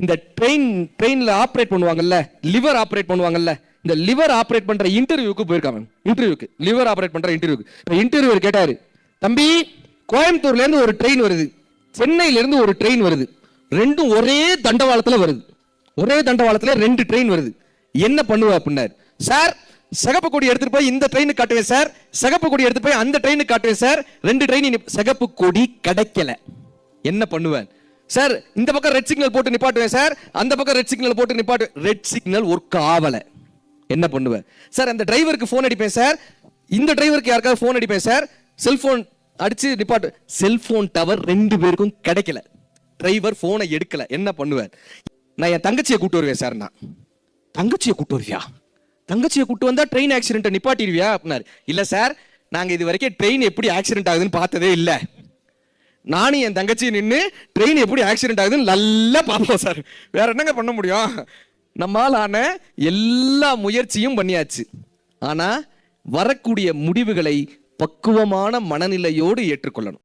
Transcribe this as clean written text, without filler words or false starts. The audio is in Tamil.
இந்த ட்ரெயின்ல ஆப்ரேட் பண்ணுவாங்கல்ல, லிவர் ஆப்ரேட் பண்ணுவாங்கல்ல, இந்த லிவர் ஆப்ரேட் பண்ற இன்டர்வியூக்கு போயிருக்காங்க. இன்டர்வியூக்கு, லிவர் ஆப்ரேட் பண்ற இன்டர்வியூக்கு. இன்டர்வியூவர் கேட்டாரு, தம்பி கோயம்புத்தூர்ல இருந்து ஒரு ட்ரெயின் வருது, சென்னையில இருந்து ஒரு ட்ரெயின் வருது, ரெண்டும் ஒரே தண்டவாளத்துல வருது, ஒரே தண்டவாளத்துல 2 ட்ரெயின் வருது, என்ன பண்ணுவ அப்படின்னாரு. சார் சிகப்பு கொடி எடுத்துட்டு போய் இந்த ட்ரெயினுக்கு காட்டுவேன் சார், சிகப்பு கொடி எடுத்து போய் அந்த ட்ரெயினுக்கு காட்டுவேன் சார், 2 ட்ரெயின் சிகப்பு கொடி கிடைக்கல, என்ன பண்ணுவேன் சார்? இந்த பக்கம் ரெட் சிக்னல் போட்டு நிப்பாட்டுவேன் சார், அந்த பக்கம் ரெட் சிக்னல் போட்டு நிப்பாட்டு, ரெட் சிக்னல் ஒர்க் ஆகல, என்ன பண்ணுவேன் சார்? அந்த டிரைவருக்கு போன் அடிப்பேன் சார், இந்த டிரைவருக்கு யாருக்காவது போன் அடிப்பேன் சார், செல்போன் அடிச்சு நிப்பாட்டு, செல்போன் டவர் 2 பேருக்கும் கிடைக்கல, டிரைவர் போனை எடுக்கல, என்ன பண்ணுவேன்? நான் என் தங்கச்சியை கூட்டு வருவேன் சார். நான் தங்கச்சியை கூட்டு வருவியா? தங்கச்சியை கூட்டு வந்தா ட்ரெயின் ஆக்சிடென்ட் நிப்பாட்டிடுவியா அப்படின்னாரு. இல்ல சார், நாங்க இது வரைக்கும் ட்ரெயின் எப்படி ஆக்சிடென்ட் ஆகுதுன்னு பார்த்ததே இல்ல, நானும் என் தங்கச்சி நின்று ட்ரெயின் எப்படி ஆக்சிடென்ட் ஆகுதுன்னு நல்லா பார்ப்போம் சார், வேற என்னங்க பண்ண முடியும்? நம்மால் ஆன எல்லா முயற்சியும் பண்ணியாச்சு, ஆனா வரக்கூடிய முடிவுகளை பக்குவமான மனநிலையோடு ஏற்றுக்கொள்ளணும்.